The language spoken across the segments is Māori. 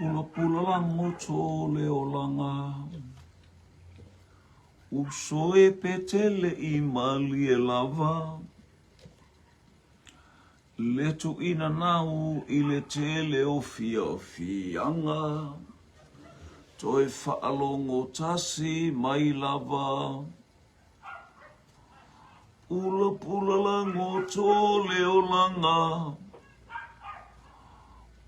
Pula lango tole o langa. Usoe petele I mali e lava. Le tu ina nau I le tele o fianga. Toi whaalongo tasi mai lava. Pula lango tole o langa.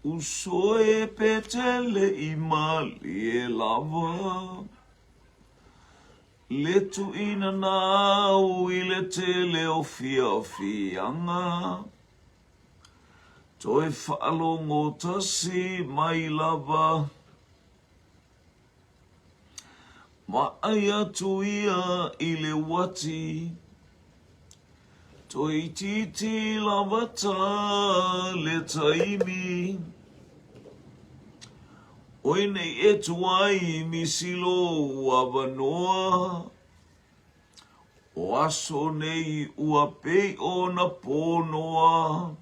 Usoe petele I mali e lava. Le tu ina nau I le tele o fianga. Toi whaalongo tasi mai lava. Ma aia tuia I le wati. Toi titi lavata le taimi. Oine e tuai misilo wavanoa. O aso nei ua pei o na ponoa.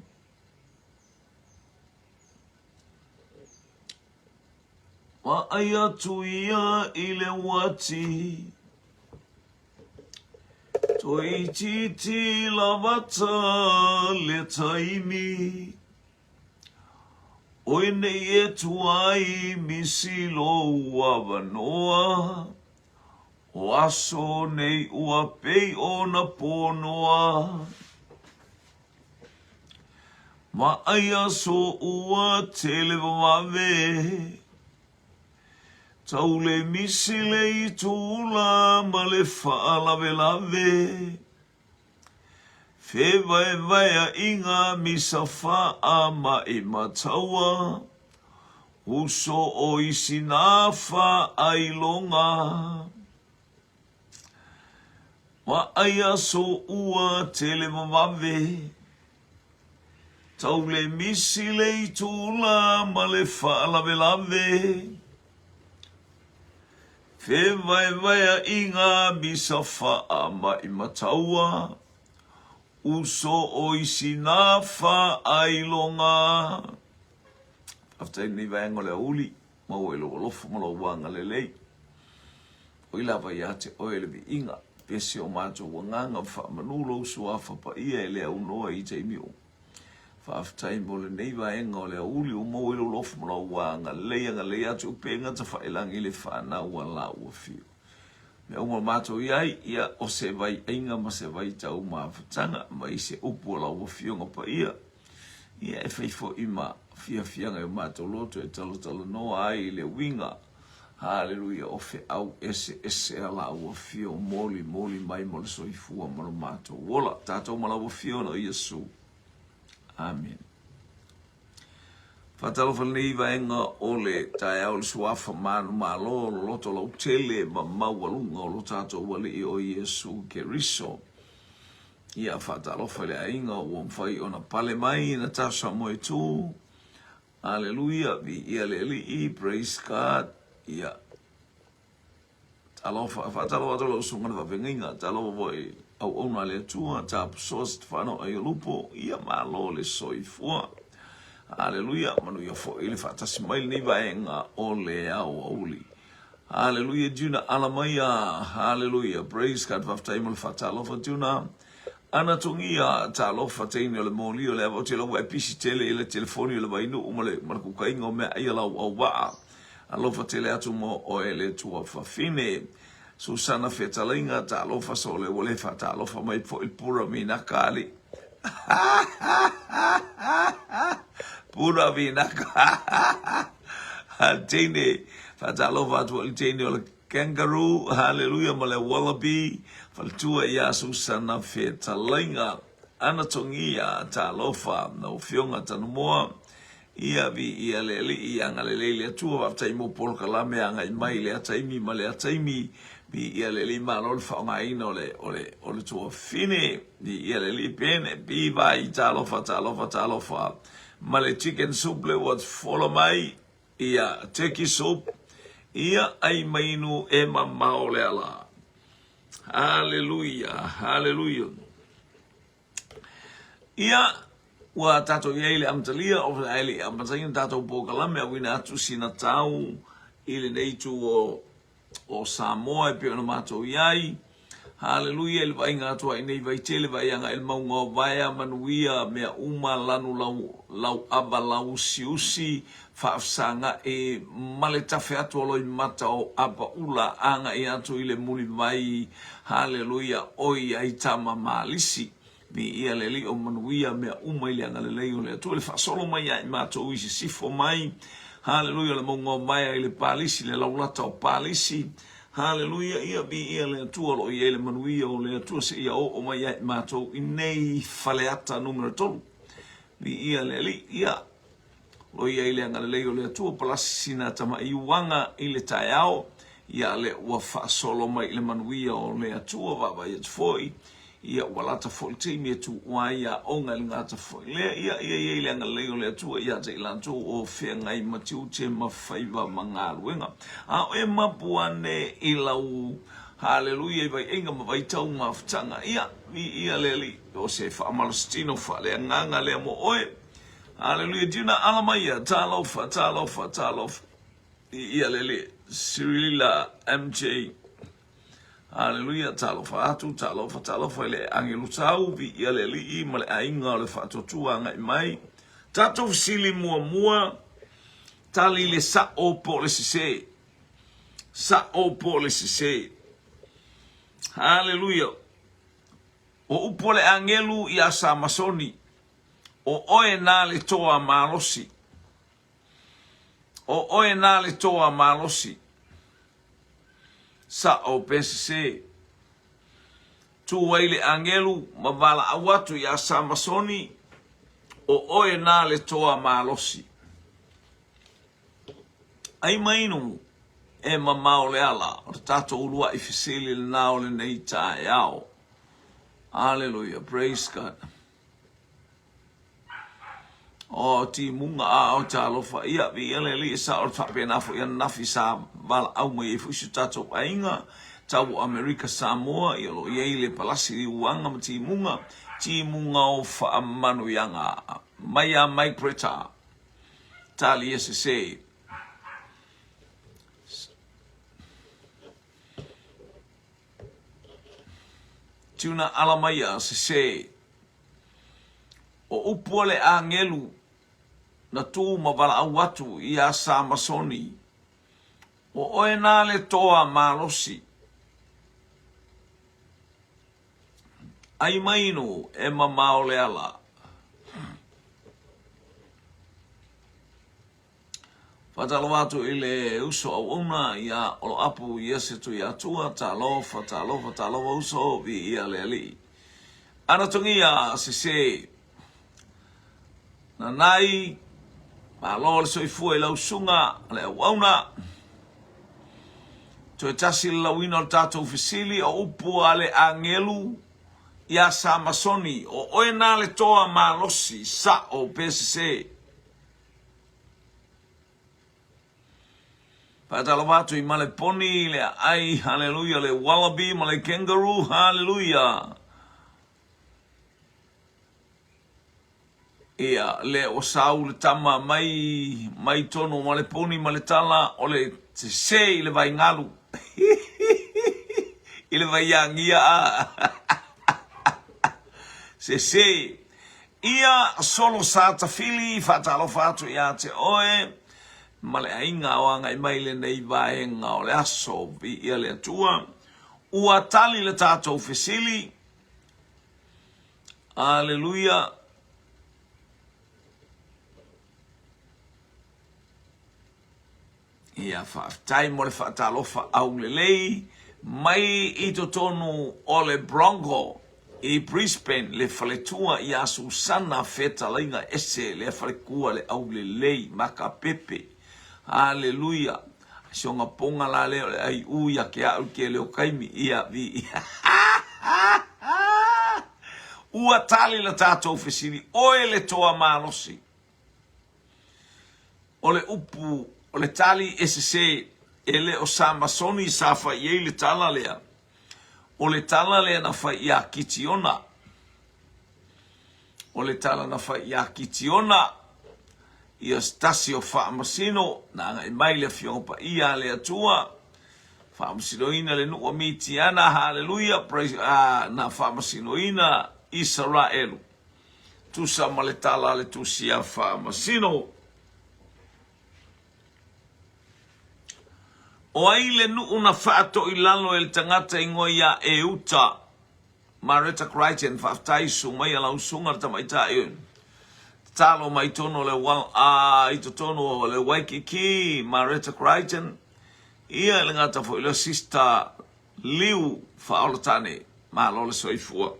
Ma aia tuia I le wati. Toi titi lavata le taimi. Oine e tuai misilo wavanoa. O aso nei ua pei o na ponoa. Ma aia so ua tele vave. Tau le misile I tula ma le whaalave lave. Fewae vaea inga misa faa ma I mataua. Uso o isinafa ai longa. Ma aia so ua tele vave. Tau le misile I tula ma le whaalave lave. Fewae inga misa faa ma I mataua. Uso o isinafa ai longa. After ni vaengo le uli. Mau e lo lofu malo wanga le lei. Oila va yate oile vi inga. Pesi o mato wanganga fa manulo suafa pa ia ele unoa I te imio. Fa after mo le nei vaengo le uli o mau e lo lofu malo wanga leanga le atu penga ta fa elang ile fa na wala ua fio. Me o mato iai ia o se vai inga ma se vai tau ma fatanga ma I se upu la ua fio pa ia. Ia e feifo ima fianga e mato loto e talo no ai le winga. Hallelujah o fe au ese ala ua fio moli mai mo le soifua ma lo mato. Wola tatou ma la ua fio no Yesu. Amen. Fatalo falnei vaenga o le tae au le suafa manu malo loto lau tele ma maualunga o lo tatou wale I o Yesu ke riso. Ia fatalo fale ainga o mwhai o na pale mai na tasa moe tu. Hallelujah. Vi ia le I praise God. Ia. Fatalo atolo usungana va venginga. Talo voi au ona le tua. Tap sos tfano ai lupo. Ia malo le soifua. Hallelujah. Manu ia fo ili fatasi mail ni vaenga o le au auli. Hallelujah. Juna alamaya. Hallelujah. Praise God. Vaftaimul fatalo fa juna. Ana tungia ta lofa teini o le moli o le ava te lau e pisi tele I le telefoni o le wainu umale kukainga o mea ia lau au waa. A lofa tele atu mo o e le tua whawhine. Susana Fetalainga ta lofa so le walefa ta lofa mai po il pura mina kali. Pura mina kali. Teine ta lofa atu o le teini o le kangaroo. Hallelujah mo le wallaby. Faltua ia Susana Fetalainga. Ana tongia ta lofa no fionga tanumoa. Ia vi ia lele ia ngalele le tua waftai mo pol kalame anga mai le ataimi ma le ataimi vi ia lele ma lol fa mai no le ole tua fine vi ia lele pene bi vai ta lofa ma le chicken soup le what follow mai ia turkey soup ia ai mainu e mamao le ala. Hallelujah. Ia ua tato ia ile amtalia o ile amtalia tato pokalame wina atu sina tau ile nei tu o Samoa e pe ona mato iai. Hallelujah, el vai ngā tua inei vai tele vai anga el maunga vai manuia mea uma lanu lau aba lau siusi whaafsanga e male tafe atu aloi mata o aba ula anga e atu ile muli vai. Hallelujah, oi ai tama malisi mi ia leli o manuia mea uma ile anga lelei o le atu le whaasolo mai ai mato uisi sifo mai. Hallelujah, le maunga vai ile palisi le laulata o palisi. Hallelujah, ia bi ia le atua lo ia le manuia o le atua se ia o mai ai matou inei faleata numero 3. Bi ia le li ia lo ia ile anga le o le atua palasina tama iuanga ile taiao ia le ua faasolo mai le manuia o le atua va ia foi ia walata foi timi tu wa ia onga le ngata foi le ia ile anga le o le atua ia te lanto o fe ngai matiu te mafaiva mangaluenga a e mapuane ilau. Hallelujah, vai enga vai tau maftanga ia le li o se fa malstino fa le nganga le mo oe. Hallelujah, dina alamaya talofa ia le li Cirilla MJ. Hallelujah, talofa le angelu tau vi ia le li male ainga le fatotua ngai mai. Tato sili mua tali le sa o polisi se. Hallelujah. O upole angelu ia sa masoni. O oe na le toa malosi. Sa o PCC. Tu waile angelu mavala awatu ya sa masoni. O oe na le toa malosi. Ai mainu e mamao le ala. O tato ulua ifisili le nao le neita yao. Hallelujah. Praise God. O ti munga a o talofa ia vi ele li sa o tape na fo ia nafi sa val au mai fu su tato ainga tau America Samoa ia lo ia ile palasi uanga ti munga o fa manu yanga mai preta tali se tuna alamaya se o upole angelu na tu mavala awatu ia sa masoni o oena le toa malosi ai maino e mamao le ala fatalawatu ile uso au una ia olo apu yese tu ia tua talofa uso vi ia le ali anatongia se na nai ma lo so fu e lau sunga le wauna to tasi la wino tato fisili o upu ale angelu ya sa masoni o oena le toa malosi sa o PCC patalawatu i male poni le ai hallelujah le wallaby male kangaroo hallelujah. Ia le o sau le tama mai tono ma le poni ma le tala o le te se le vai ngalu ile vai yangia se ia solo sa tafili fatalo fatu ia te oe ma le ainga o anga i mai le nei vai nga o le aso vi ia le atua ua tali le tato fisili hallelujah. Ia whaftai mo le whaatalofa au lelei mai i to tonu o le Bronco i Brisbane le whaletua i a Susana Fetalainga ese le whalekua le au lelei maka pepe. Hallelujah. Sionga ponga la leo le ai uia ke au ke leo kaimi ia vi. Ua tali la tato fisili oe le toa malosi. O le upu o le tali SC ele o Samasoni sa fa ye le tala lea. O le tala lea na fa ia kitiona. o le tala na fa ia kitiona ia stasi o whaamasino na nga mai le fionga pa ia le atua whaamasino ina le nua mitiana hallelujah praise na whaamasino ina Israelu tusa ma le tala le tusia whaamasino o ai le nuu na whaato i lalo e le tangata ingoia e uta Marita Crichton whaftai su mai ala usunga tamaita e talo mai tono le ito tono le Waikiki Marita Crichton ia le ngata fo ile sister Liu whaolatane ma lo le soifua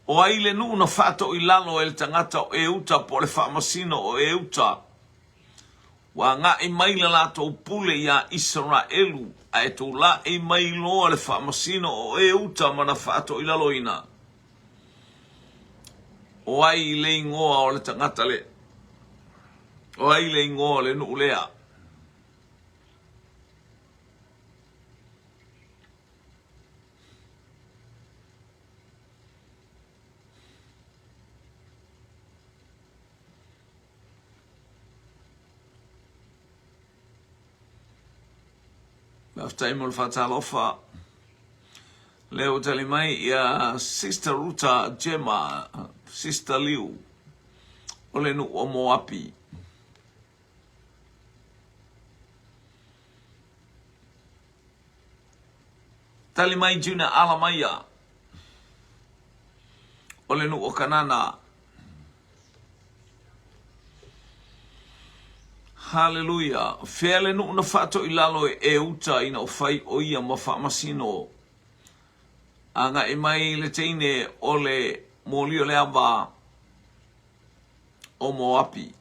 o ai le nuu na whaato i lalo e le tangata o e uta po le whaamasino o e uta wa nga i mai la lato pule ya Israelu a e tu la i mai loa le whaamasino o e uta mana whaato i laloina. O ai le ingoa o le tangata le. O ai le ingoa le nuu lea. After mo le fatalofa leo tali mai ia sister Ruta Gemma sister Liu o le nu o Moapi tali mai juna alamaya o le nu o Kanana Hallelujah. Fele nu na fato ilalo e uta ina o fai o ia ma whaamasino. Anga e mai le teine o le molio le ava o Moapi.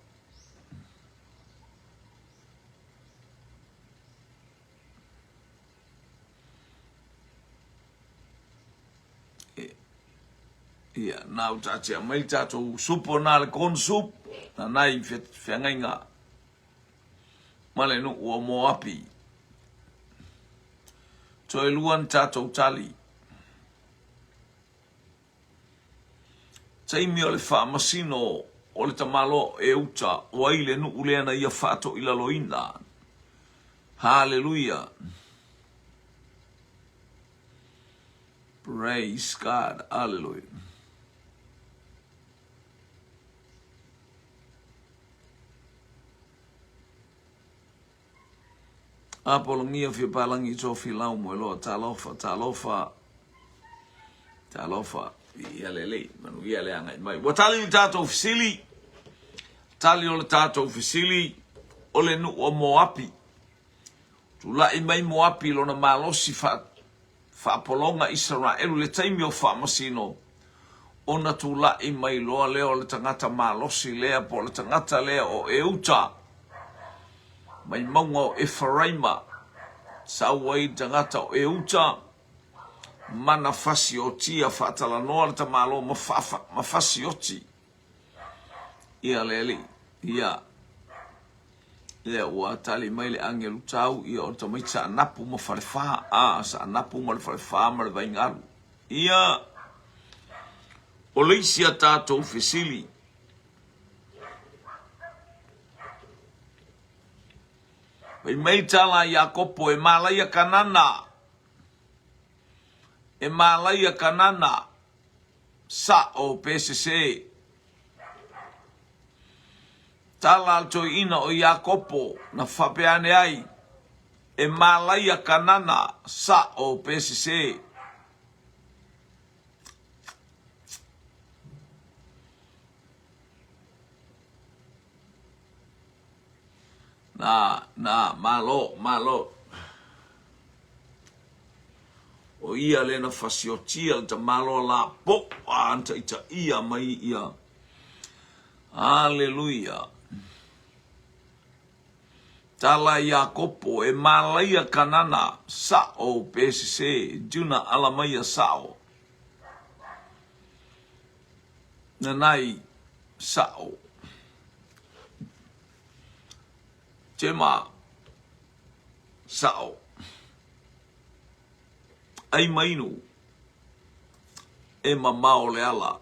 Ia, nau tatia mai tato supo na le kon sup na nai whiangainga. Male nu o Moapi. Toi luan tatou tali. Taimi o le whaamasino o le tamalo e uta o aile nu uleana ia whaato ilaloina. Hallelujah. Praise God. Hallelujah. Apolongia fi palangi to fi lau mo lo talofa ia lele manu ia le anga mai watali tato fisili tali o le tato fisili o le nu o Moapi tu la i mai Moapi lo na malosi fa polonga Israelu le taimi o whaamasino ona tu la i mai loa leo le tangata malosi lea po le tangata lea o Euta mai maunga o Efraima sa wai tangata o Euta mana fasi o tia whaatala noa le tamalo ma fasi o ti ia lele ia lea ua tali mai le angelu tau ia o tamai sa anapu ma wharefa sa anapu ma le wharefa ma le vaingaru ia o leisia tātou fesili Pai mai tala Iakopo e malaya kanana. E malaya kanana. Sa o PCC. Tala alto ina o Iakopo na whapeane ai. E malaya kanana. Sa o PCC. malo. O ia le na fasiotia ta malo la po anta ita ia mai ia. Hallelujah. Tala Iakopo e malaya kanana sa o PCC juna alamaya sao. Nanai sao. Tema sao ai mainu e mamao le ala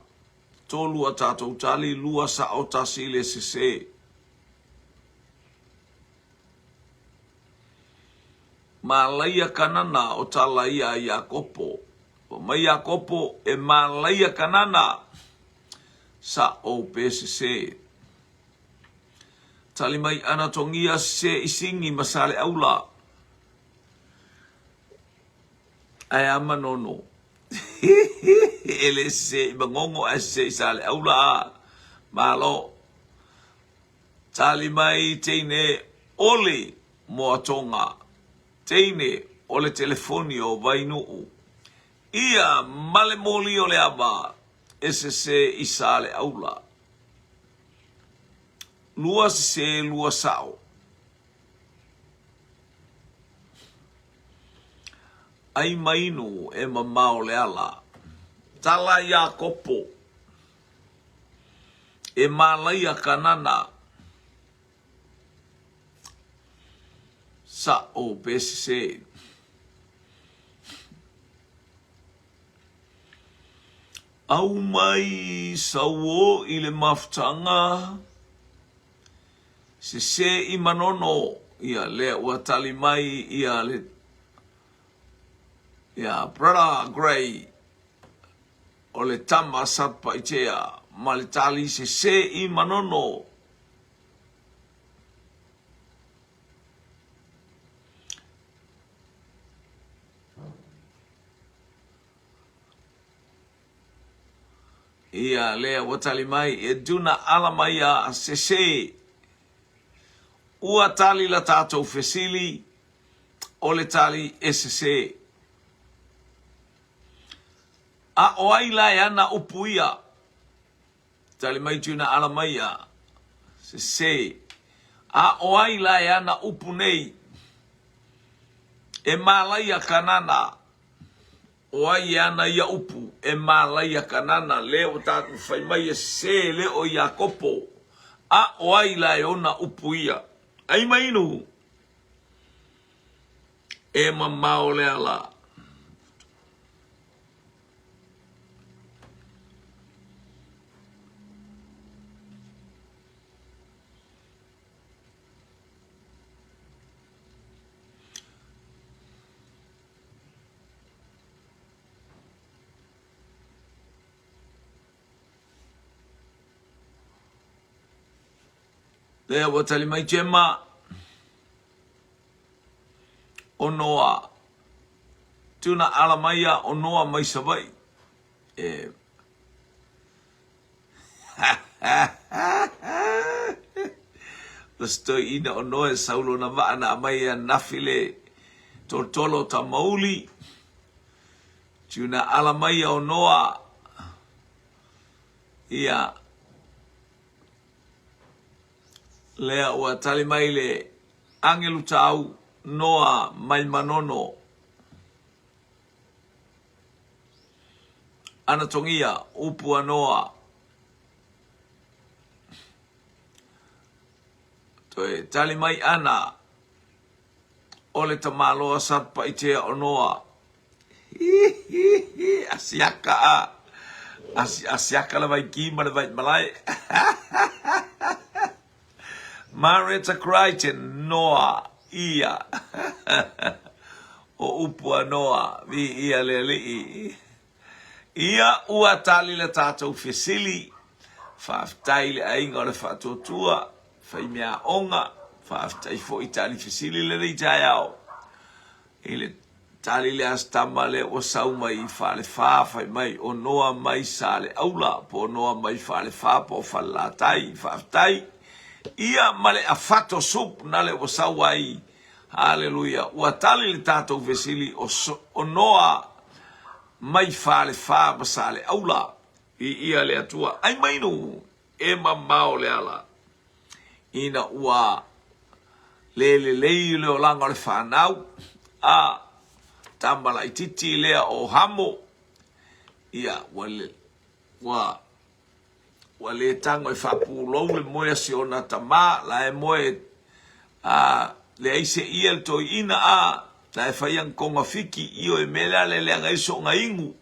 tolu a tātou tali, lua sa o tasi le se. Malaia kanana o talaia Iakopo. O mai Iakopo e malaia kanana sa o PSC. Tali mai ana tongia se isingi masale aula. Ai ama nono. Ele se bangongo se sale aula. Malo. Tali mai teine ole mo atonga. Teine ole telefoni o vainuu. Ia male moli ole aba. Ese se isale aula. Lua se lua sao. Ai mainu e mamao le ala. Tala Iakopo. E malaia kanana. Sa o PSC. Au mai sawo i le maftanga. Se i manono ia le watali mai ia le ia brother Gray o le tama satpa itea ma le tali se i manono ia le watali mai e duna ala mai a se ua tali la tātou fesili o le tali SC. A oai lai ana upuia. Tali mai tuna ala mai a se. A oai lai ana upu nei. E malai a kanana. Oai ana ia upu. E malai a kanana. Leo tātou fai mai e se leo Iakopo. A oai lai ona upuia. Ai mainu. E mamao le ala. Lea watali mai jema o noa. Tuna ala maia o noa mai savai. Lastoi ina o noa e saulo na vaana maia nafile tolo ta mauli. Tuna ala maia o noa. Ia. Lea ua tali mai le angelu tau noa mai manono. Ana tongia upua noa. Toe tali mai ana. Ole tamaloa satpa itea o noa. Asiaka a. Asiaka la vai kima la vai malai. Marita Crichton Noa ia o upua Noa vi ia leli ia ua tali la tātou fesili whaaftai le ainga le whaatotua whai mea onga whaaftai fo i tali fesili le rei tai au ile tali le astama le o sauma i whale whaafai mai o Noa mai sale aula po Noa mai whale whaapo whalatai whaaftai ia male afato sup nale o sawai haleluya ua tali le tātou vesili o Noa mai fale fa basale aula i ia le atua ai mainu e mamao le ala ina ua le o langa le whanau a tambala ititi lea o hamo ia wa le tango e whapulou le moe si o na tama la e moe le aise ia le toi ina la e whaiang konga fiki io e mea le leanga iso nga ingu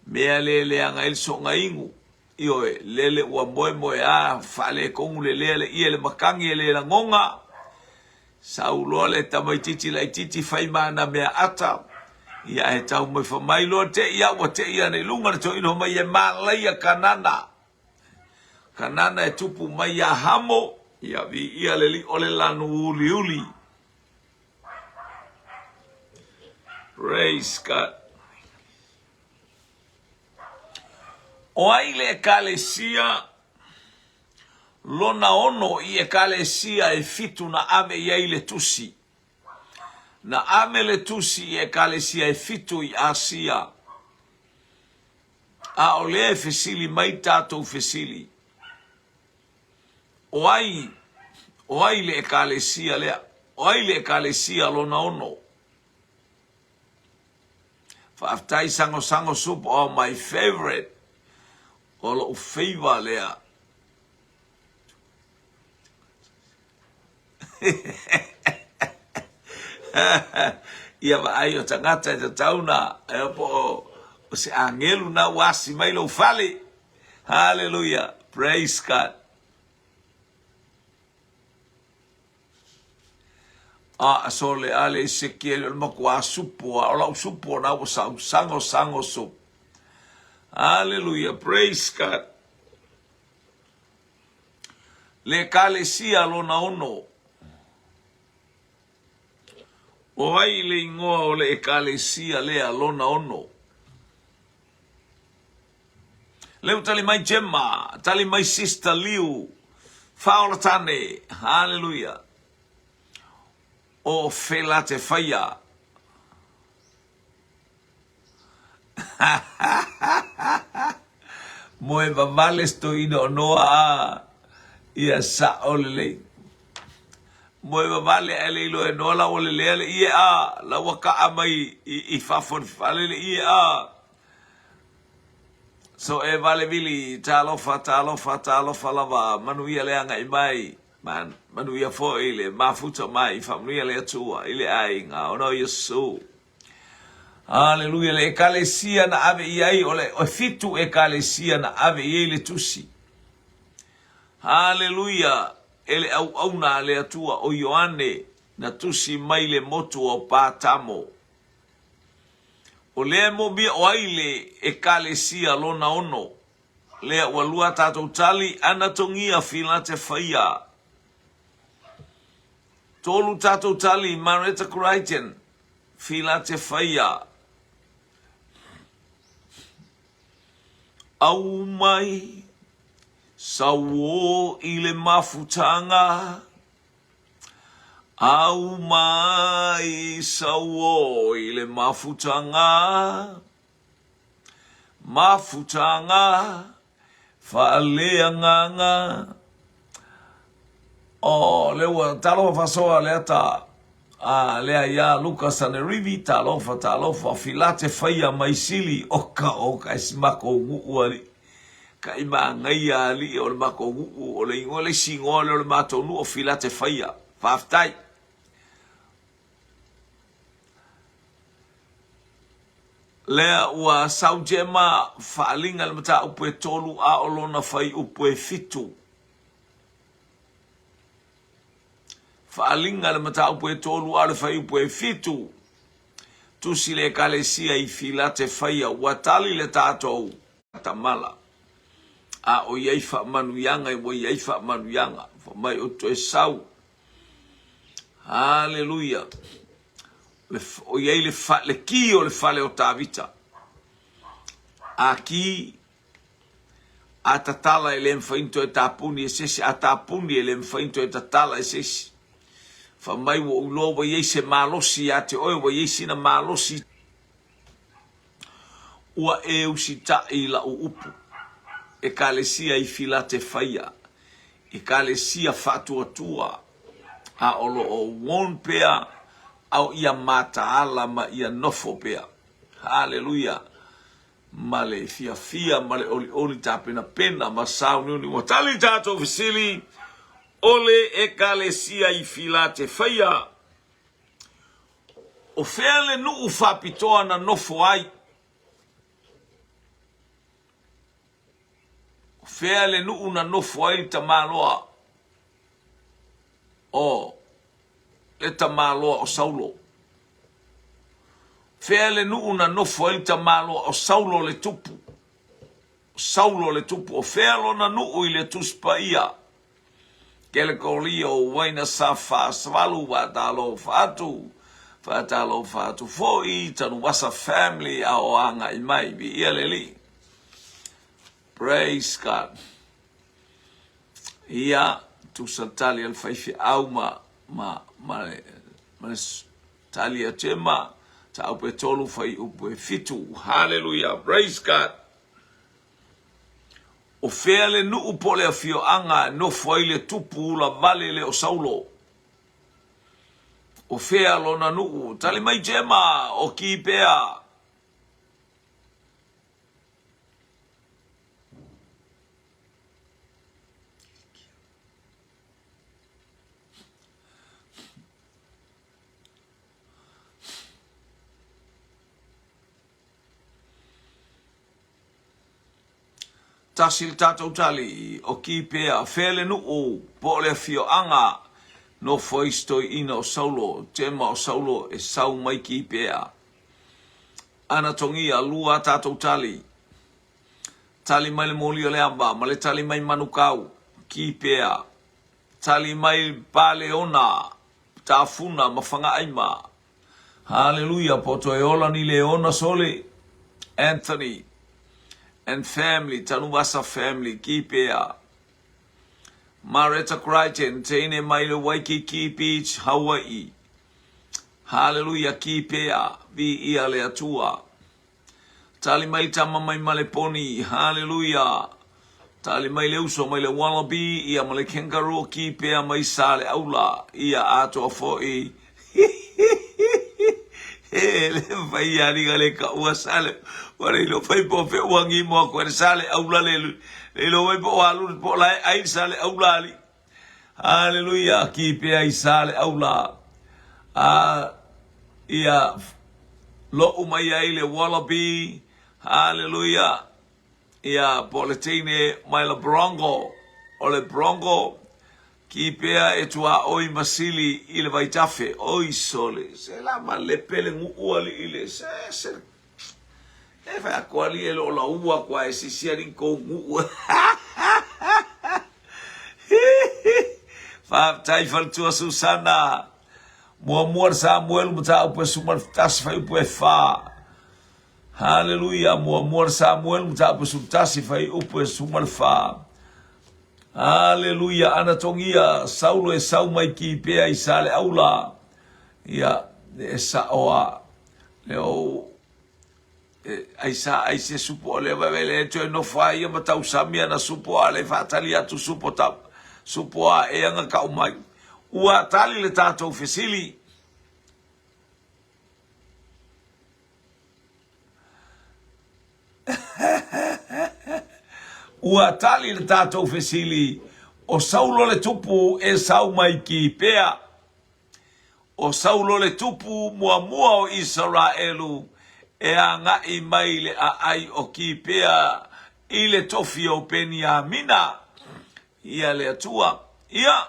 mea le leanga iso nga ingu io lele ua moe a fale kongu le ia le makangi le la ngonga saulo le tamaititi la ititi fai mana mea ata ia e tau mai whamai loa te ia wa te ia nei lunga le to ino mai e malaia kanana e tupu mai a hamo ia vi ia le li ole lanu uli praise God. O ai le ekalesia lona ono i ekalesia e fitu na ame i le tusi. Na ame le tusi i ekalesia e fitu i asia. A o le fesili mai tātou fesili. O ai le ekalesia lea. O ai le ekalesia lona ono. Whaaftai sango supo oh my favorite. O lo favor lea. Ia wa ai o tangata e tauna e po o se angelu na wasi mai lo fale. Hallelujah. Praise God. Sole ale se kiele o makua supo o la supo na o sango supo. Hallelujah. Praise God. Le kalesia lona ono. O ai le ingoa o le ekalesia lea lona ono. Leu tali mai Gemma, tali mai Sister Liu, Faola tane, hallelujah. O fela te whaia. Moe vavales to ino noa a ia sa olelei. Moe vavale ele ilo e noa la olele ele ia a la waka amai i fafon falele ia a. So e vale vili talofa lava manuia leanga i mai. Man, manuia fo ile mafuta mai famnuia le atua ile ainga ono Yesu. Hallelujah, le ekalesia na ave iai ole o fitu ekalesia na ave iai le tusi. Hallelujah, ele au na le atua o Ioane na tusi mai le motu o patamo. O le mo bia o aile ekalesia lona ono. Le walua tatou tali anatongia filate faia. Tolu tatou tali Mareta Crichton filate faia. Au mai sawo ile mafutanga. Au mai sawo ile mafutanga. Mafutanga faleanganga. Oh, lewa talo fasoa leta. Lea ia Lucas Anerivi talofa filate faia maisili oka ismako uari ka ima ngai ali o mako o le ngole singole o mato nu o filate faia faftai lea ua saujema faalinga le mata upe tolu a olona fai upe fitu faalinga le mata upe tolu ale fai upe fitu tusi le kalesia i filate faia watali le tatou tamala a o iai fa manuyanga i o iai fa manuyanga fa mai o to sau hallelujah o iai le ki o le fale o tavita aki atatala ele mfainto e tapuni e sesi atapuni ele mfainto e tatala e sesi fa mai wo ulo wo yese malosi ate o wo yese na malosi ua e usita ila o upu e kalesia i filate faia e kalesia fatu atua a olo o won pea au ia mata ala ma ia nofo pea hallelujah male fia male oli tapena pena masau ni watali tato visili ole ekalesia i filate faia o fele nu ufapitoa na nofo ai fea le nu una no foi tamaloa o le tamaloa o Saulo. Fea le nu una no foi tamaloa o Saulo le tupu. Saulo le tupu o fea lona nu i le tuspaia. Kele kolia o waina sa fa swalu wa talo fatu. Fatalo fatu fo i tanu wasa family a o anga i mai bi ia leli. Praise God. Ia tu santali al faifi au ma tali a tema ta upe tolu fai upe fitu. Hallelujah. Praise God. O fea le nu upole a fio anga no foi le tupu la vale le o Saulo. O fea lona nuu, tali mai jema o ki pea. Tasil tatou tali o ki pea, fea le nuu, po le fio anga, no foi stoi ina o Saulo, tema o Saulo e sau mai ki pea. Ana tongia lua tatou tali. Tali mai le moli o le amba, ma le tali mai manukau, ki pea. Tali mai pale ona, tafuna, mafanga aima. Hallelujah, poto e ola ni le ona sole. Anthony and family, tanuwasa family, ki pea. Maretta Crichton, Tene Maile Waikiki Beach, Hawaii. Hallelujah, ki pea, vi ia le atua. Tali mai tama mai maleponi, hallelujah. Tali mai le uso mai le wallaby, ia male kangaroo ki pea mai sale aula, ia ato foi. Le fai ariga le ka ua sale, wale lo fai po fe wangi mo ko sale aula le lo vai po alu po la ai sale aula ali. Hallelujah, ki pe ai sale aula. Ia lo umai ai le wallaby. Hallelujah. Ia poletine mai le bronco. O le bronco ki pea e tua oi masili i le vaitafe. Oi sole. Se la ma le pele ngu uali i le se. E fai a kuali e lo la ua kwa e sisia rinko ngu ua. Fa tai fal tua Susana. Mua Samuel muta upe sumar tas fai upe fa. Hallelujah. Mua Samuel muta upe sumtasi fai upe sumar fa. Hallelujah. Anatongia Saulo e sau mai ki pea i sale aula. Ia e sa oa. Leo aise supo le vele to no fai ma tau samia na supo ale fatali atu supo tap. Supo a e anga ka umai. Ua tali le tatou fesili. Ua tali le tatou fesili. O Saulo le tupu e sau mai ki pea. O Saulo le tupu mua o Israelu. E anga i mai le a ai o ki pea. I le tofi o Peniamina. Ia le atua. Ia.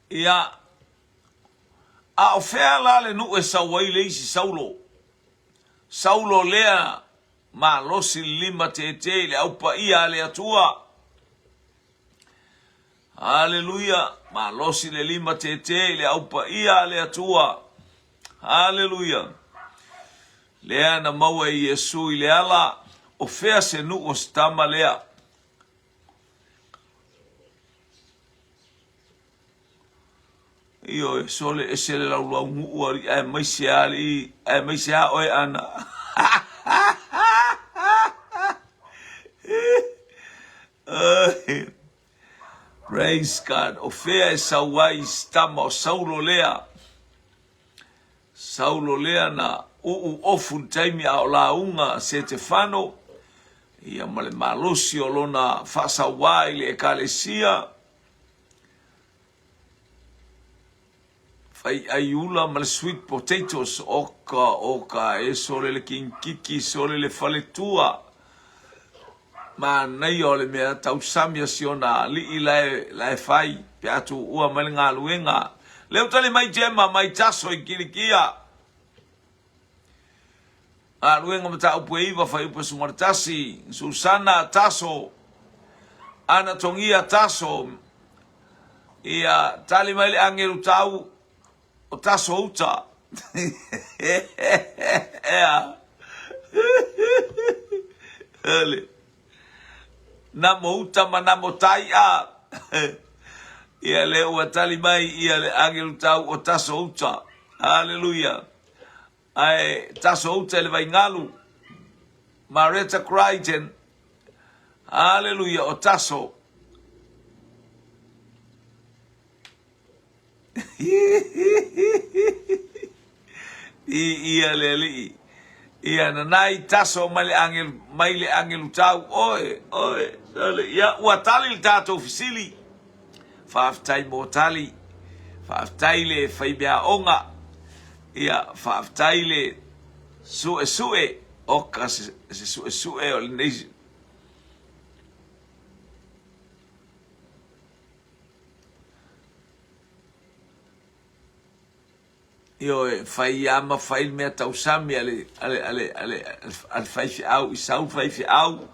Ia. A o fea la le nu e sawai le isi Saulo. Saulo lea ma losi lima te le aupa ia le atua. Hallelujah. Ma losi le lima te le aupa ia le atua. Hallelujah. Lea na maua i Yesu i le ala. O fea se nu o stama lea. Io e sole e se le laula uari e mai se ali e mai se a oi ana. Praise God. O fea e sawai stama o Saulo lea. Saulo lea na ofu taimi a o launga se te whano. Ia male malosi o lona whasawai le ekalesia. fai aiula ma le sweet potatoes oka e sole le kinkiki sole le faletua ma nei o le mea tau samia siona li i lae fai pe atu ua mele ngā luenga leo tali mai jema mai taso i kirikia a luenga mata upu eiva fai upu sumaritasi Susana taso ana tongia taso ia tali mai le angelu tau o taso uta ea ele na mo uta ma na mo tai a ia le ua tali mai ia le angelu tau o taso uta haleluya ai taso uta le vai ngalu Marita Crichton haleluya o taso ia le ia na nai taso mai le angel tau oe sale ia ua tali tato fisili faftai mortali faftai le faibia onga ia faftai le sue oka se sue o le nation io fai ama fai me tausami ale fai fi au isau fai fi au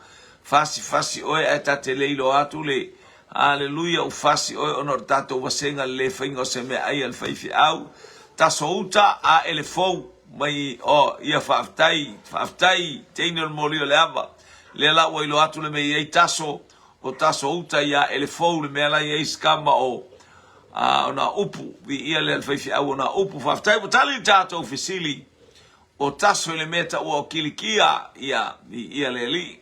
fasi oe ata te leilo atu le haleluya u fasi oe onor tato wasenga le faingo se me ai al fai fi au taso uta a elefou mai o ia faftai teino molio le ava le la o ilo atu le me ai taso o taso uta ia elefou le me ala ia iskama o ona upu vi ia le alfaifi au ona upu faftai o tali tato fisili o taso le meta o kilikia ia le li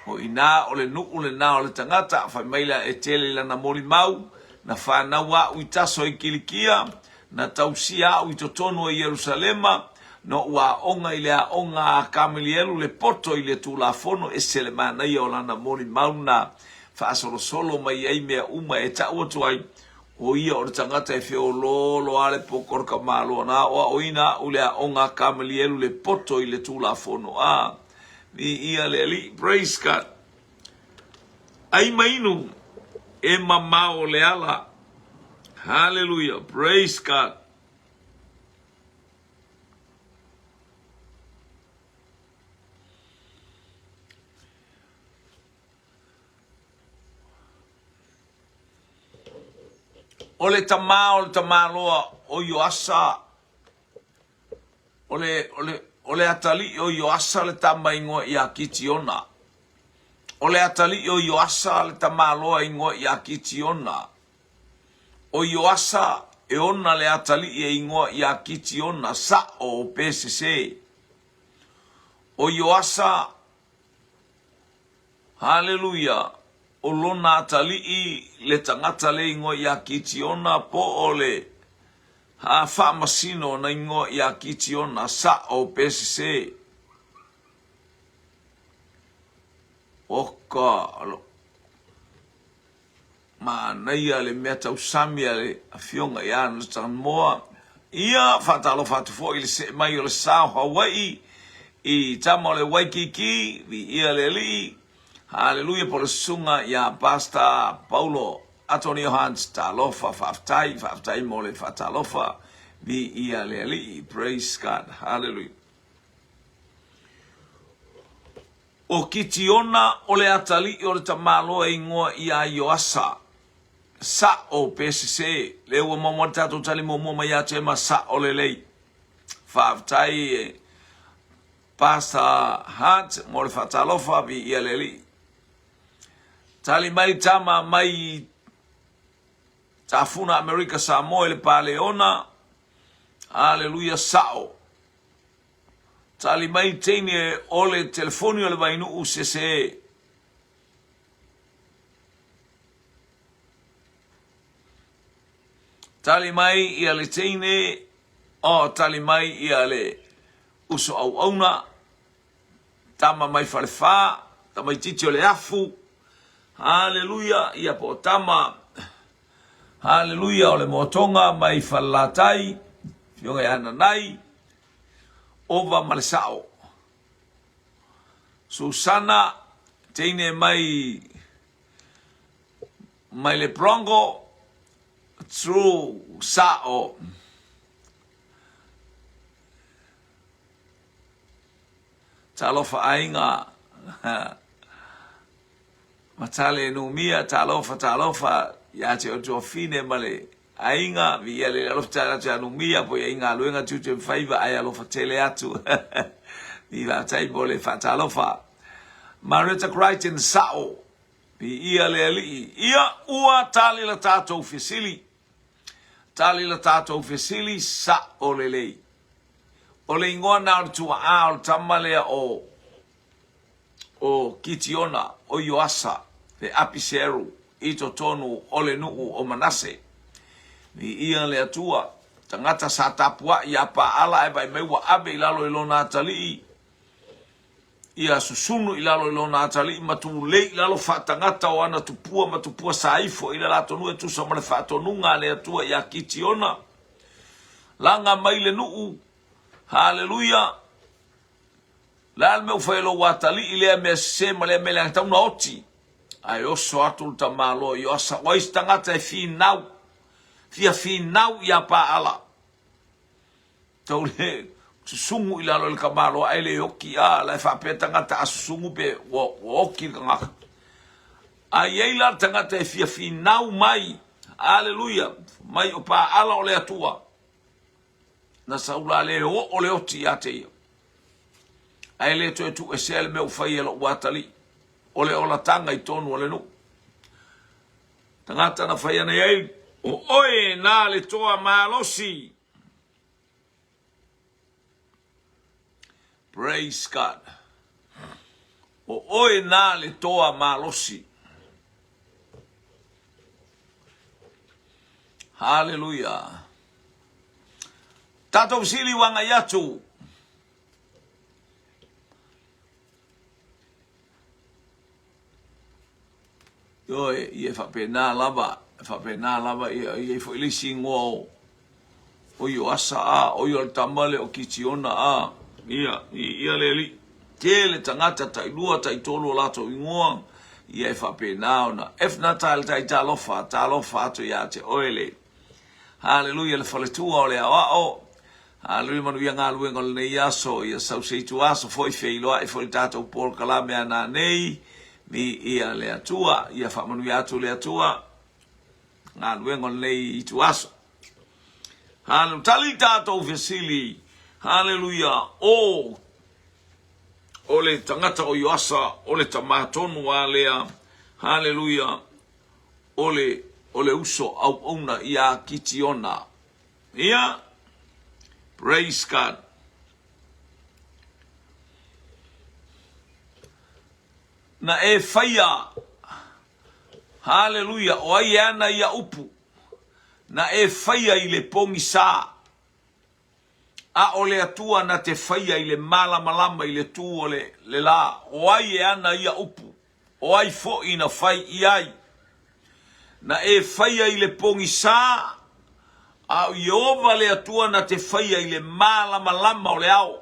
o ina o le nuku le na o le tangata fai maila e tele la na moli mau na whana wa ui taso i kilikia na tausia ui totono i Yerusalema no ua onga i lea onga a kamilielu le poto i le tula fono e sele mana i o lana moli mau na whaasolo solo mai ei mea uma e ta uatu ai o ia o tangata e feo lolo ale pokorka malo na o ina ulea onga kamilielu le poto i le tula fono ni ia le li praise God ai mainu e mamao le ala hallelujah praise God ole tamaloa o yoasa ole atali o yoasa le tamaingo ia kitiona ole atali o yoasa le tamaloa ingo ia kitiona o yoasa e ona le atali e ingo ia kitiona sa o PCC o yoasa hallelujah o lona atali i le tangata le ingo ia kitiona po ole ha fa masino na ingo ia kitiona sa o PCC oka ma naia le meta usami ale afionga ia no tan moa ia fatalo fatu fo il se mai o le sa Hawaii i tamo le Waikiki vi ia le li hallelujah por sunga ya pasta Paulo Antonio Hans talofa faftai mole fatalofa vi ia le li praise God hallelujah o kitiona o le atali o le tamalo e ingoa ia yoasa sa o PCC le ua momo tato tali momo mai ate ma sa o le lei faftai pasta Hans mole fatalofa vi ia le li tali mai tama mai tafuna Amerika Samoa le Paleona hallelujah sao tali mai tene ole telefoni ole vainu UCC tali mai ia le tene tali mai ia le uso au auna tama mai falefa tama i titi ole afu hallelujah ia po tama Haleluya, ole motonga mai falatai, fionga ananai, ova malesao. Susana, teine mai le prongo, true sao. Talofa ainga, matale numia, talofa, ya te o fine male ainga via le alofa tala numia po ainga luenga tutu faiva ai alofa tele atu viva tai bole fa talofa Marita Crichton sao pi ia le ali ia ua tali la tato fisili sa olelei ole ngona tu ao tamale o kitiona o yoasa pe apiseru ito tonu ole nuu o manase ni ia le atua tangata sa tapua ia pa ala e bai mewa abe ilalo ilona atali ia susunu ilalo ilona atali matu le ilalo fa tangata o ana tupua matupua saifo ila la tonu e tusa male fa tonunga le atua ia kitiona langa maile nuu haleluya la me ufelo watali ile me se male mele anta una oti ai oso atul tamalo yo sa wais tangata fi now ya pa ala tole sungu ilalo el kamalo ai le oki ala fa pe tangata asungu pe wo oki nga ai ila tangata fi now mai haleluya mai pa ala ole atua na saula le o le oti ate ai le tu esel me ufai lo watali ole ola tanga I tonu ole no. Tangata na whaia nei ei, o oe nā le toa malosi. Praise God. O oe nā le toa malosi. Hallelujah. Tatou sili wanga yatu. Yo e fa pena lava e fo ile singo o yo asa o yo tamale o kitiona ia le tele tangata tai lua tai tolo lato ingoa ia fa pena ona if natal tai talofa to ya te oile hallelujah le faletua ole o hallelujah manu ia ngalu ngol nei aso ia sau seitu aso foi feilo e foi tato por kala me ana nei mi ia le atua ia fa manu ia tu le atua nga luengo nei tu aso hallelujah talita to vesili hallelujah ole tangata o yoasa ole tamatonu alea hallelujah ole uso au ona ia kitiona ia praise God. Na e faya hallelujah o ai ana ia upu na e faya ile pongi sa a ole atua na te faya ile malama ile tu ole le la o ai ana ia upu o ai fo ina fai iai na e faya ile pongi sa a Yehova le atua na te faya ile malama ole au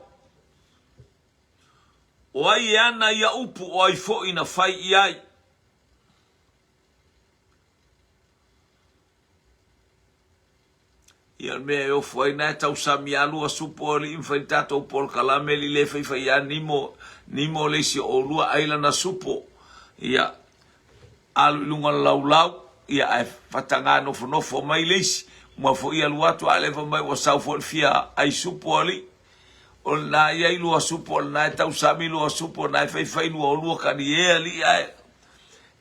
o ai ana ia upu o ai fo ina fai iai. Ia me o foi na tau samialu a supo li infantata o por kalameli le fai ia nimo le si o lua aila na supo. Ia alu lunga laulau ia ai fatanga no fo mai lesi ma fo ia luatu ale fo mai o sau fo fia ai supo ali. O na ia ilu a supo na tau sami lu a supo na fai lu o lu kani e ali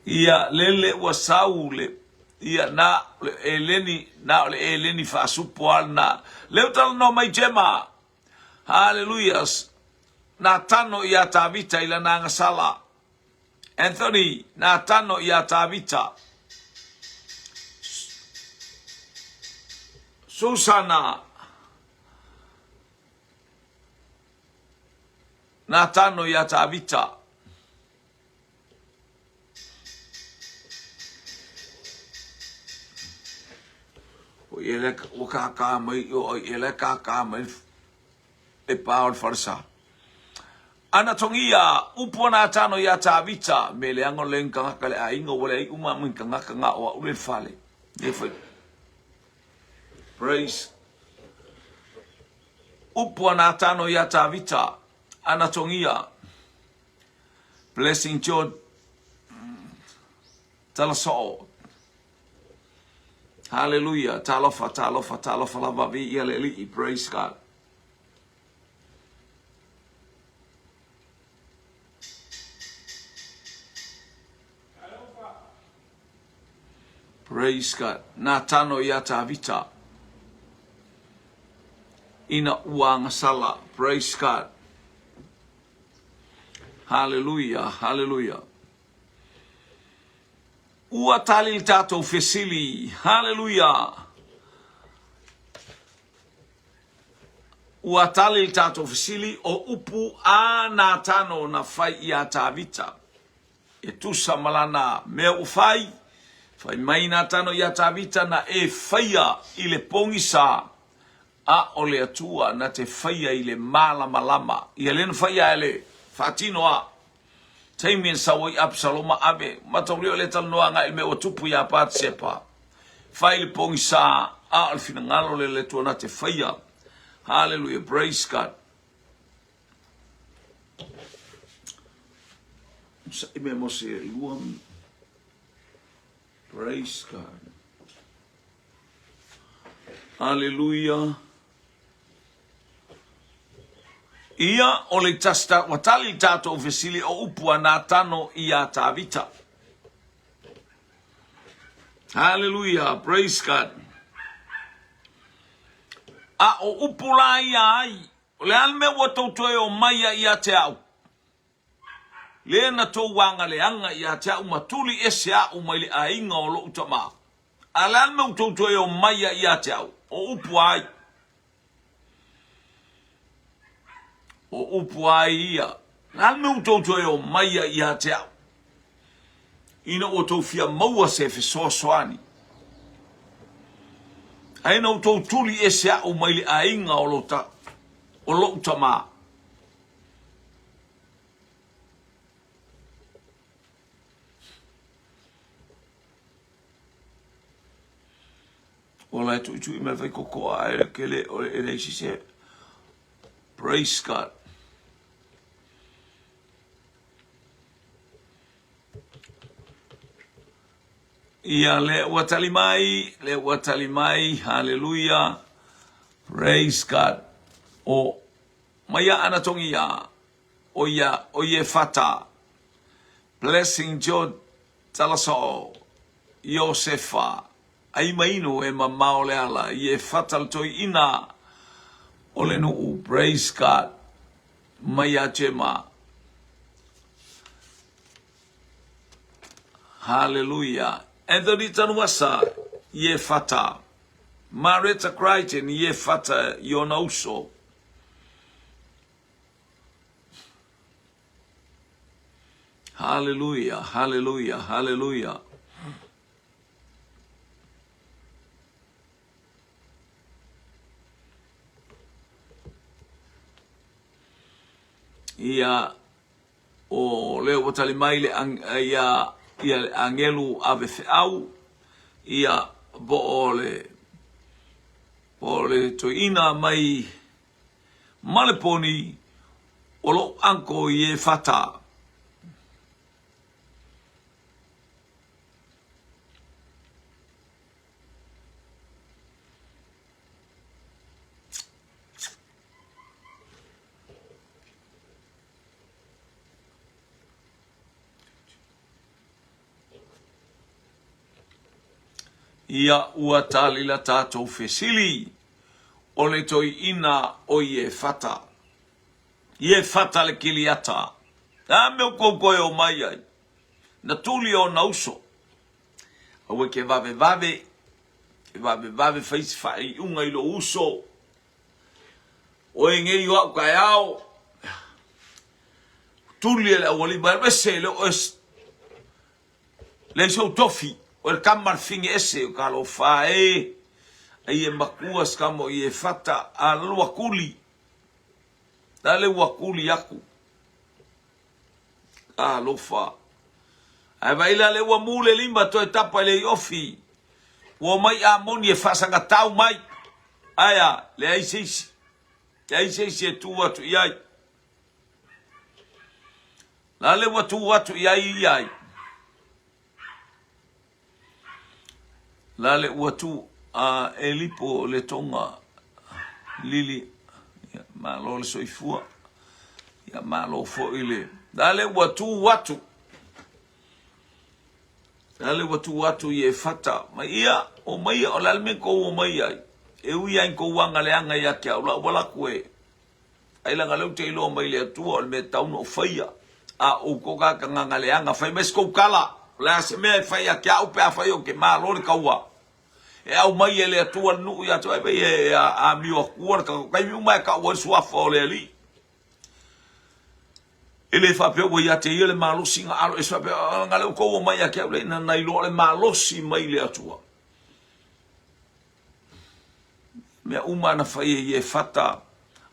ia lele wa saule ia na eleni fa supo na leutal no mai jema hallelujah na tano ia tabita ila na ngasala Anthony na tano ia tabita Susana na tano ya tabita O ele o ka mai o ele ka mai e paul farsa. Ana tongia upona tano ya tabita mele ango lenka kale aingo wale uma minka nga o ule fale. Praise. Upona tano ya tabita ana tongia blessing John talaso. Hallelujah. Talofa lava vi yeleli. Praise God. Praise God. Na tano ya tavita. Ina uang sala. Praise God. Hallelujah. Hallelujah. Ua tali tato fesili. Hallelujah. Ua tali tato fesili o upu a na tano na fai ia tavita. E tusa malana me ufai. Fai mai na tano ia tavita na e faia ile pongisa. A ole atua na te faia ile malama. Ia len faia ele fatino a. Taimien sawai Absaloma abe matolio le tal noanga il me otupu ya pat sepa. Fai ile pongisa a al finangalo le tuana te faia. Hallelujah, praise God. Sa ime mo se luam. Praise God. Hallelujah. Ia ole tasta watali tato vesili o upua na tano ia tavita. Hallelujah, praise God. A o upula ia ai. Le alme watotoe o maya ia te au. Le na to wanga le anga ia te au matuli ese a umaile a inga o lo utama. A le alme watotoe o maya ia te au. O upua ai. O upua ia. Le alme watotoe o maya ia te au. Ina o tofia maua se fe soani. Aina o tau tuli ese a umaile a inga o lo utama. Ola tu me vai kokoa ele ele se praise God. Ia le watali mai, hallelujah, praise God. O maya anatongia, o ye fata, blessing John talaso, Yosefa, ai maino e mamao le ala, ye fatal toi ina, ole no praise God, maya jema, hallelujah. Anthony Tanuasa, ye fata. Marita Crichton, ye fata yonoso. Hallelujah, hallelujah, hallelujah. Ia o leo watali maile ia angelu ave feau ia boole to ina mai maleponi olo anko ye fata ia ua tali la tatou fesili o le toi ina o ye fata. Ye fata le kiliata. A meu kokoe o mai ai. Na tuli o nauso. Awe ke vave faisi fai unga ilo uso. O e ngei wau kai au. Tuli le awali barbese le os. Le so tofi. O el kamar finge ese o kalo fae. ai e makua skamo i e fata a luakuli. Dale wakuli aku. Lofa. Ai vai la le wa mule lima to etapa le ofi. Wa mai a moni e fasa nga tau mai. Aya, le ai seisi. Le ai seisi e tu watu iai. La le watu iai. La le watu e lipo le tonga lili. Ma lo le soifua. Ya ma lo fo ile. La le watu. Dale watu ye fata ma ia o mai o lalme ko o mai ai e uia ko wanga le anga ya kia wala kue ai la ngalo te lo mai le tu o me tau no faia o ko ka nga le anga fai mes ko kala la se me fai ya kia o pe fai o ke ma lo le kaua e au mai le tu no ya tu ai a mi o ku ka kai mi mai ka o sua fo le li ele fa pe o ia te ile malo singa alo e fa pe ngale ko o mai ke le na nai lo le malo si mai le atua me uma na fai e fata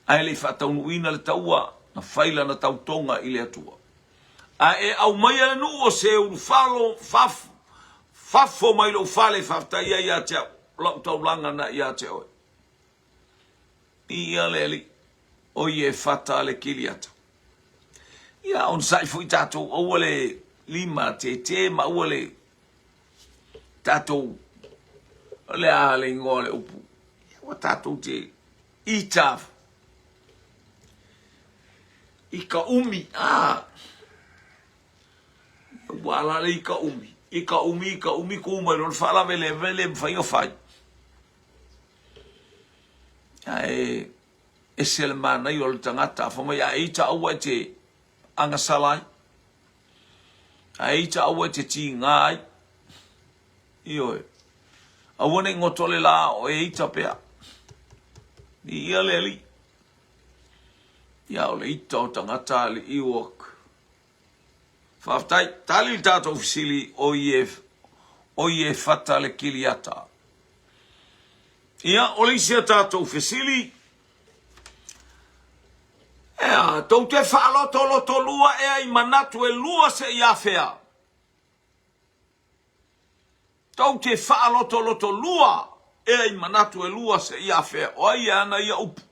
ai le fata un wina le taua na faila na tautonga ile atua e au mai le no o se u falo fafo mai lo fale fafta ia te lo tau langa na ia te o ia le o ye fata le kiliata. Ya on sai foi tato o le lima te ma o le tato le ale ngole upu o tato te ita ika umi wala le ika umi ko ma non fala vele fai o fai e selmana yo le tangata fo mai ita o te anga salai ai ta awa te ti ngai io a wone ngotole la o e ita pea ni ia le li ia o le ita o tangata le iwok faftai tali tato ofisili o ie fata le kiliata ia o le isia tato ofisili tau te whaaloto lua e ai manatu e lua se ia fea. Tau te whaaloto lua e ai manatu e lua se ia fea. O ai ana ia upu.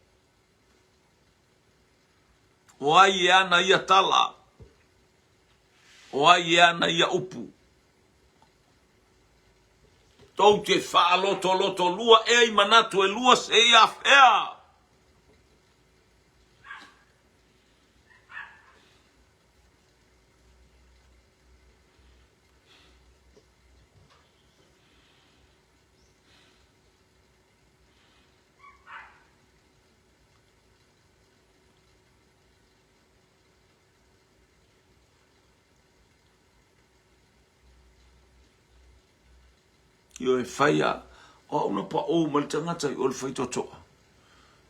O ai ana ia tala. O ai ana ia upu. Tau te whaaloto lua e ai manatu e lua se ia fea. Io e faia o una pa o mal tangata o le fai toto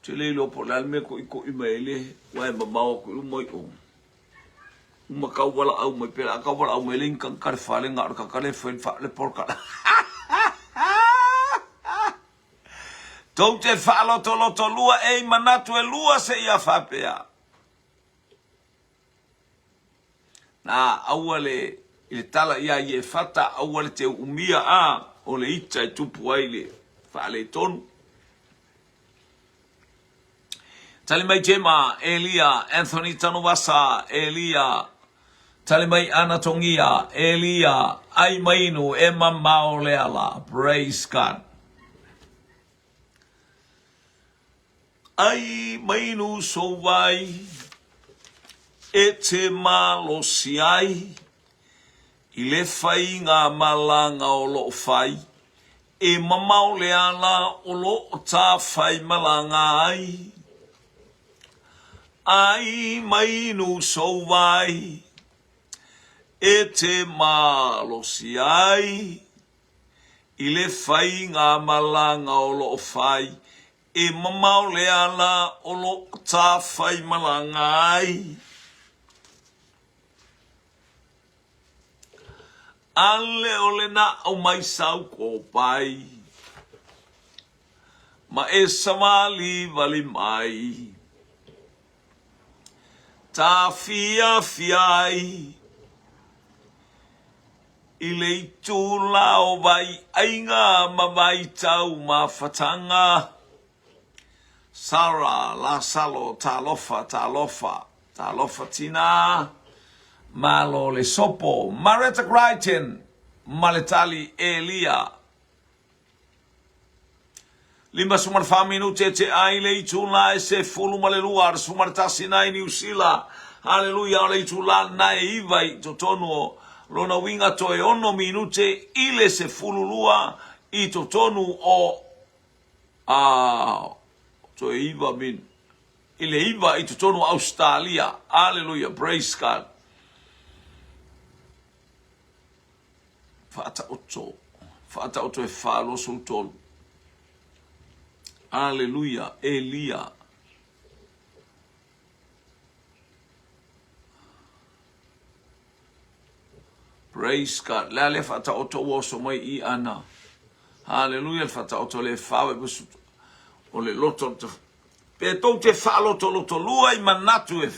te le lo po la me ko i maile wa ma mau ko mo o uma ka wala au me pela ka wala au me link kan kar fale ngar ka kale fa le porka tou te fa loto lua e manatu e lua se ia fa pea na awale ile tala ia ye fata awale te umia o le ita e tupu ai le whaale tonu. Tale mai Jema, Elia, Anthony Tanuvasa, Elia, tale mai Ana Tongia, Elia, ai mainu, Emma Maoleala, praise God. Ai mainu so vai, e te malosi ai, I le fai ngā malanga o lo fai, e mamau le ala o lo tā fai malanga ai. Ai mai nu so vai, e te malosi ai, I le fai ngā malanga o lo fai, e mamau le ala o lo tā fai malanga ai. Ale ole na au mai sau ko pai. ma e samali vali mai. Ta fia fiai i le itu lao vai ainga ma vai tau ma fatanga. Sara la salo talofa tina malo le sopo Maretta Crichton maletali Elia lima sumar faminu cece ai le itula se fulu maleluar sumar tasina ni usila haleluya le itula na ivai totono lona winga toe ono minute ile se fulu lua i totonu o to iva min ile iva i totonu Australia. Hallelujah, praise God. Fata oto e falo sultol. Hallelujah, Elia. Praise God. Lale fata oto woso mai I ana. Hallelujah, fata oto le fawe busuto. O le loto pe tau te whaaloto loto lua I manatu e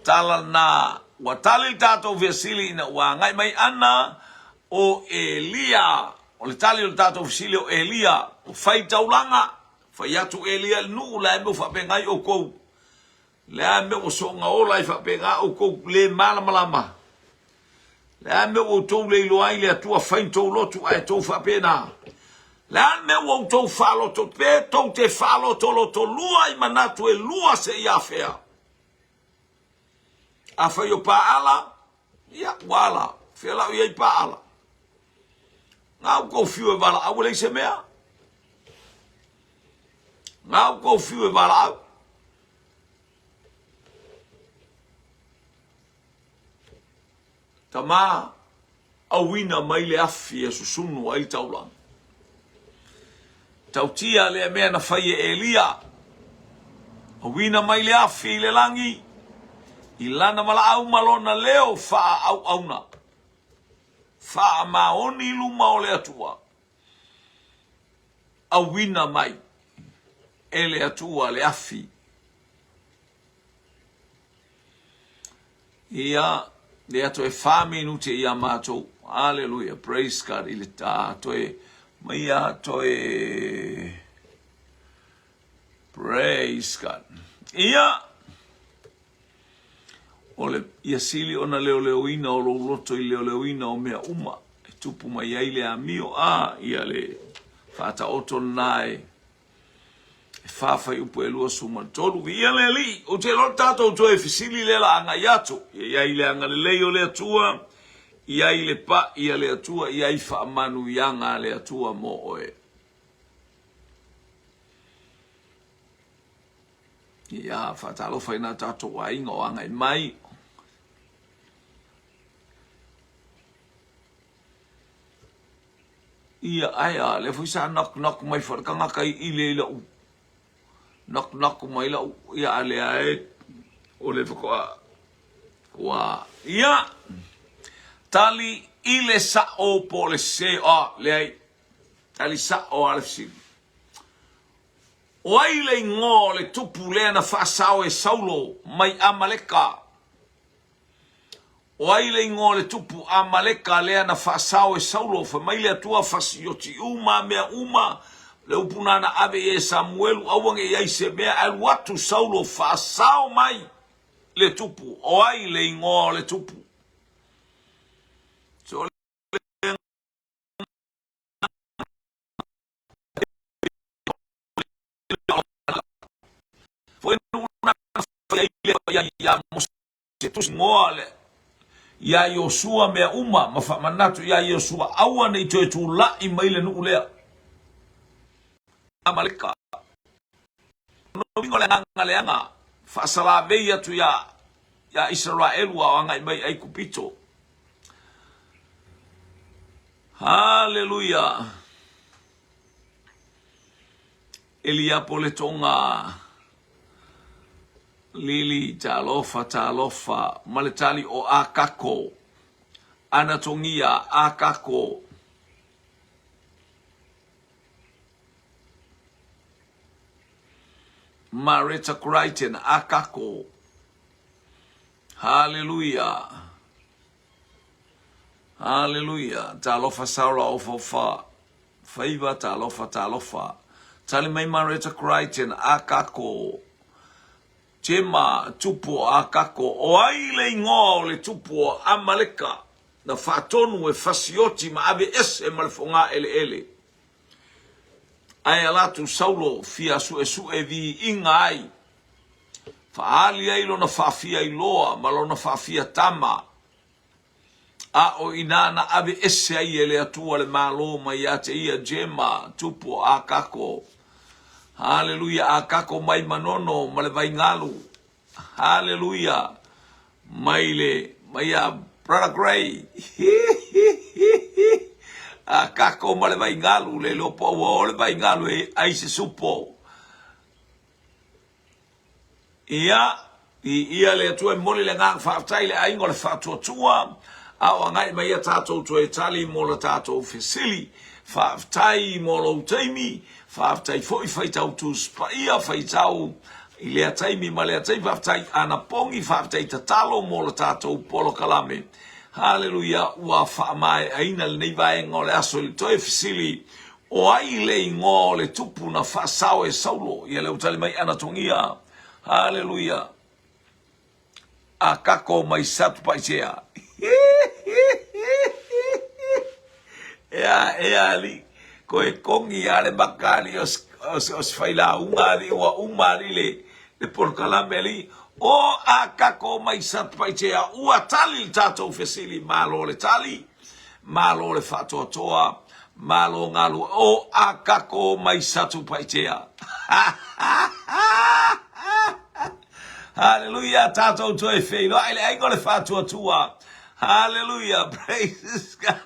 tala na watali tato vesili ina wa ngai mai ana o Elia o le tali o tato vesili o Elia o fai taulanga fai atu Elia nu la eme whape ngai o kou le ame o songa ola I whape ngai o kou le malamalama le ame o tau le iloai le atua fai tau lotu ai tau whape na la me wo to falo to pe to te falo to lo to lua I manatu e lua se ia fea a fa yo pa ala ya wala fe la ia pa ala ngau ko fiu e wala a wole se mea ngau ko fiu e wala tama a wina mai le afi e susunu ai taulang tautia le mea na fai Elia. A wina mai le afi le langi. I lana mala au malona leo faa au auna. Faa maoni luma o le atua. A wina mai. E le atua le afi. Ia le ato e faa minute ia mato. Hallelujah. Praise God. Ile ato e Maya toe praise God. Ia ole ia sili ona leo ina o loto I leo ina o mea uma e tupu mai ai le amio ia le fata oto nai e fafa I upo e lua suma tolu ia le li o te lo tato to e fisili le la anga yato ia I le anga le leo le atua ia I le pa ia le atua ia I fa manu yanga le atua mo oe ia fatalo fa ina tato wa inga o anga I mai ia aya le fuisa nok mai for kanga kai ile la u nok mai la ia ale ai o le kwa ia tali ile sa o pole se le ai tali sa o alfsi o ai le ngo le tupu le na fa sao e saulo mai amaleka o ai le ngo le tupu amaleka le na fa sao e saulo fa mai le tua fa sioti uma me uma le upunana ave e Samuel awange ia se me al watu saulo fa sao mai le tupu o ai le ngo le tupu foi una ya musetus ngole ya Yosua me uma mafamanatu ya Yosua awa nei to tu la I maile nu le amaleka no ngole ngale anga fasala beya tu ya Israel wa anga mai ai kupito hallelujah Elia poletonga lili talofa maletali o akako anatongia akako Marita Crichton akako. Hallelujah. Hallelujah. Talofa saura ofofa. Favor talofa. Tali mai Marita Crichton akako. Chema tupo akako. O aile ingo le tupo amaleka. Na fatonu e fasioti ma ave ese malfonga ele. Ai alatu saulo fia su e vi inga ai. Faali ai lona fafia iloa ma lona fafia tama. A o inana ave ese ai ele atua le malo ma iate ia jema tupo akako. Hallelujah, akako mai manono ma le vaingalu. Hallelujah. Maya Brother Gray. Akako ma le vaingalu le lopo o le vaingalu e ai se supo. Ia le atua mole le ngang whaatai le aingo le whaatuatua. Awa ngai mai a tātou to e tali mo le tātou fesili. Whaatai mo lo taimi. Whaatai foi whaitau tu spaia whaitau. I le ataimi ma le atai whaatai ana pongi whaatai tatalo mo le tātou polo kalame. Hallelujah, ua whaamai aina le nei vae ngō le aso le toi fesili. O ai le ngō le tupu na whaasau e saulo. Ia le utali mai anatongia. Hallelujah. Akako mai satu paisea. Ea li. Ko e kongi ale makari os faila umari wa umari le porkalame li. O akako mai satu paisea. Ua tali tatou fesili malo le tali. Malo le fatoa toa. Malo ngalu. O akako mai satu paisea. Hallelujah, tatou to e feilo. Ele ai gole fatua tua. Hallelujah, praise God.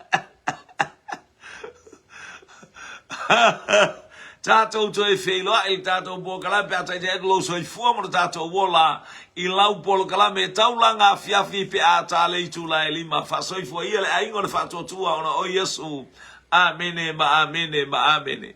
Tatou to e feilo. Ele tatou bo kala pe atai te lo so i fua mo tatou wola i lau polo kala me taulanga fiafi pe ata le tula e lima fa so i fua ele ai gole fatua tua ona o Yesu. Amene ma amene ma amene.